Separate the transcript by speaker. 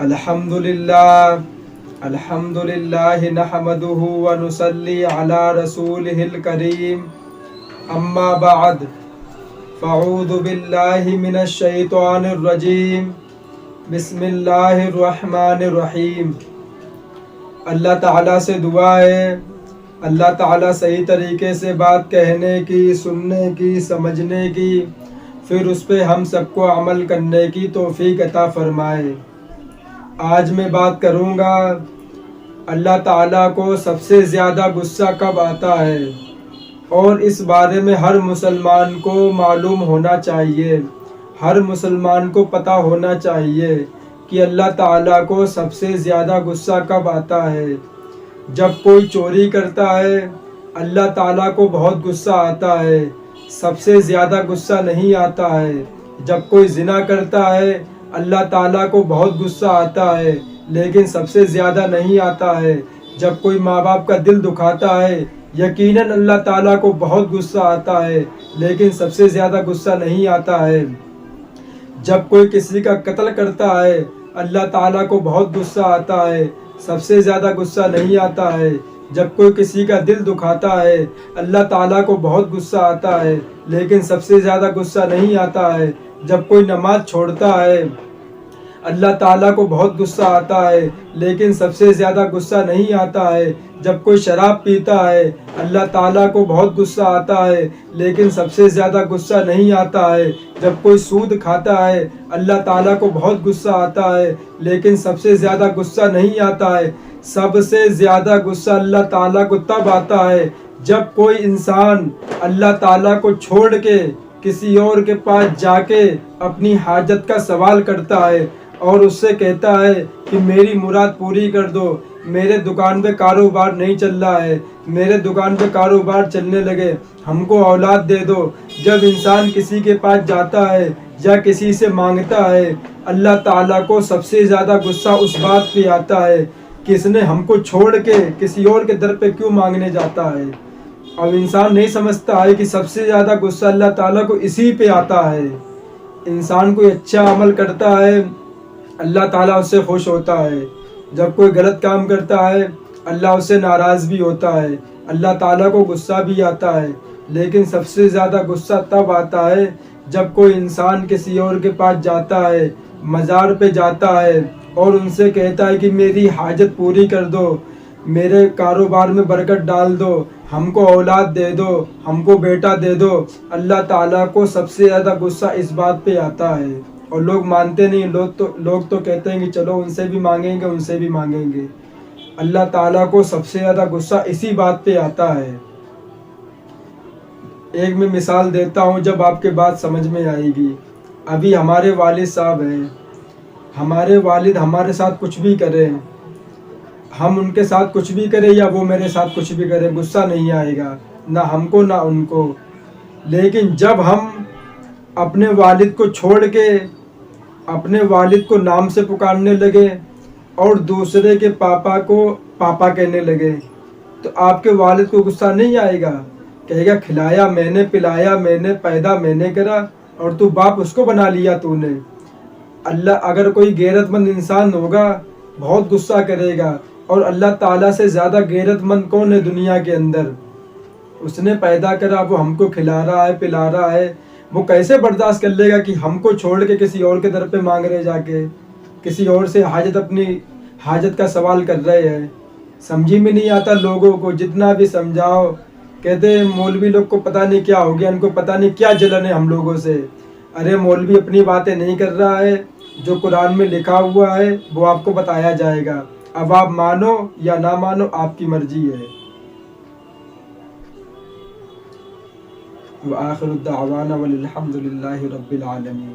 Speaker 1: الحمدللہ نحمدہ ونصلی علی رسولہ الکریم اما بعد فاعوذ باللہ من الشیطان الرجیم بسم اللہ الرحمن الرحیم۔ اللہ تعالیٰ سے دعا ہے اللہ تعالیٰ صحیح طریقے سے بات کہنے کی، سننے کی، سمجھنے کی، پھر اس پہ ہم سب کو عمل کرنے کی توفیق عطا فرمائے۔ آج میں بات کروں گا اللہ تعالیٰ کو سب سے زیادہ غصہ کب آتا ہے، اور اس بارے میں ہر مسلمان کو معلوم ہونا چاہیے، ہر مسلمان کو پتہ ہونا چاہیے کہ اللہ تعالیٰ کو سب سے زیادہ غصہ کب آتا ہے۔ جب کوئی چوری کرتا ہے اللہ تعالیٰ کو بہت غصہ آتا ہے، سب سے زیادہ غصہ نہیں آتا ہے۔ جب کوئی زنا کرتا ہے اللہ تعالیٰ کو بہت غصہ آتا ہے، لیکن سب سے زیادہ نہیں آتا ہے۔ جب کوئی ماں باپ کا دل دکھاتا ہے یقیناً اللہ تعالیٰ کو بہت غصہ آتا ہے، لیکن سب سے زیادہ غصہ نہیں آتا ہے۔ جب کوئی کسی کا قتل کرتا ہے اللہ تعالیٰ کو بہت غصہ آتا ہے، سب سے زیادہ غصہ نہیں آتا ہے۔ جب کوئی کسی کا دل دکھاتا ہے اللہ تعالیٰ کو بہت غصہ آتا ہے، لیکن سب سے زیادہ غصہ نہیں آتا ہے۔ جب کوئی نماز چھوڑتا ہے اللہ تعالیٰ کو بہت غصہ آتا ہے، لیکن سب سے زیادہ غصہ نہیں آتا ہے۔ جب کوئی شراب پیتا ہے اللہ تعالیٰ کو بہت غصہ آتا ہے، لیکن سب سے زیادہ غصہ نہیں آتا ہے۔ جب کوئی سود کھاتا ہے اللہ تعالیٰ کو بہت غصہ آتا ہے، لیکن سب سے زیادہ غصہ نہیں آتا ہے۔ سب سے زیادہ غصہ اللہ تعالیٰ کو تب آتا ہے جب کوئی انسان اللہ تعالیٰ کو چھوڑ کے کسی اور کے پاس جا کے اپنی حاجت کا سوال کرتا ہے اور اس سے کہتا ہے کہ میری مراد پوری کر دو، میرے دکان پہ کاروبار نہیں چل رہا ہے، میرے دکان پہ کاروبار چلنے لگے، ہم کو اولاد دے دو۔ جب انسان کسی کے پاس جاتا ہے یا کسی سے مانگتا ہے اللہ تعالیٰ کو سب سے زیادہ غصہ اس بات پہ آتا ہے کہ اس نے ہم کو چھوڑ کے کسی اور کے در پہ کیوں مانگنے جاتا ہے۔ اب انسان نہیں سمجھتا ہے کہ سب سے زیادہ غصہ اللہ تعالیٰ کو اسی پہ آتا ہے۔ انسان کوئی اچھا عمل کرتا ہے اللہ تعالیٰ اس سے خوش ہوتا ہے، جب کوئی غلط کام کرتا ہے اللہ اس سے ناراض بھی ہوتا ہے، اللہ تعالیٰ کو غصہ بھی آتا ہے۔ لیکن سب سے زیادہ غصہ تب آتا ہے جب کوئی انسان کسی اور کے پاس جاتا ہے، مزار پہ جاتا ہے اور ان سے کہتا ہے کہ میری حاجت پوری کر دو، میرے کاروبار میں برکت ڈال دو، ہم کو اولاد دے دو، ہم کو بیٹا دے دو۔ اللہ تعالیٰ کو سب سے زیادہ غصہ اس بات پہ آتا ہے، اور لوگ مانتے نہیں، لوگ تو کہتے ہیں کہ چلو ان سے بھی مانگیں گے، ان سے بھی مانگیں گے۔ اللہ تعالیٰ کو سب سے زیادہ غصہ اسی بات پہ آتا ہے۔ ایک میں مثال دیتا ہوں جب آپ کے بات سمجھ میں آئے گی۔ ابھی ہمارے والد صاحب ہیں، ہمارے والد ہمارے ساتھ کچھ بھی کریں، ہم ان کے ساتھ کچھ بھی کریں یا وہ میرے ساتھ کچھ بھی کریں، غصہ نہیں آئے گا، نہ ہم کو نہ ان کو۔ لیکن جب ہم اپنے والد کو چھوڑ کے اپنے والد کو نام سے پکارنے لگے اور دوسرے کے پاپا کو پاپا کہنے لگے تو آپ کے والد کو غصہ نہیں آئے گا؟ کہے گا کھلایا میں نے، پلایا میں نے، پیدا میں نے کرا اور تو باپ اس کو بنا لیا تو نے۔ اللہ اگر کوئی غیرت مند انسان ہوگا بہت غصہ کرے گا، اور اللہ تعالیٰ سے زیادہ غیرت مند کون ہے دنیا کے اندر؟ اس نے پیدا کرا، وہ ہم کو کھلا رہا ہے، پلا رہا ہے، وہ کیسے برداشت کر لے گا کہ ہم کو چھوڑ کے کسی اور کے در پہ مانگ رہے، جا کے کسی اور سے اپنی حاجت کا سوال کر رہے ہیں؟ سمجھی میں نہیں آتا لوگوں کو، جتنا بھی سمجھاؤ کہتے ہیں مولوی لوگ کو پتہ نہیں کیا ہو گیا، ان کو پتہ نہیں کیا جلن ہے ہم لوگوں سے۔ ارے مولوی اپنی باتیں نہیں کر رہا ہے، جو قرآن میں لکھا ہوا ہے وہ آپ کو بتایا جائے گا، اب آپ مانو یا نہ مانو آپ کی مرضی ہے۔ وآخر الدعوانا والحمد للہ رب العالمین۔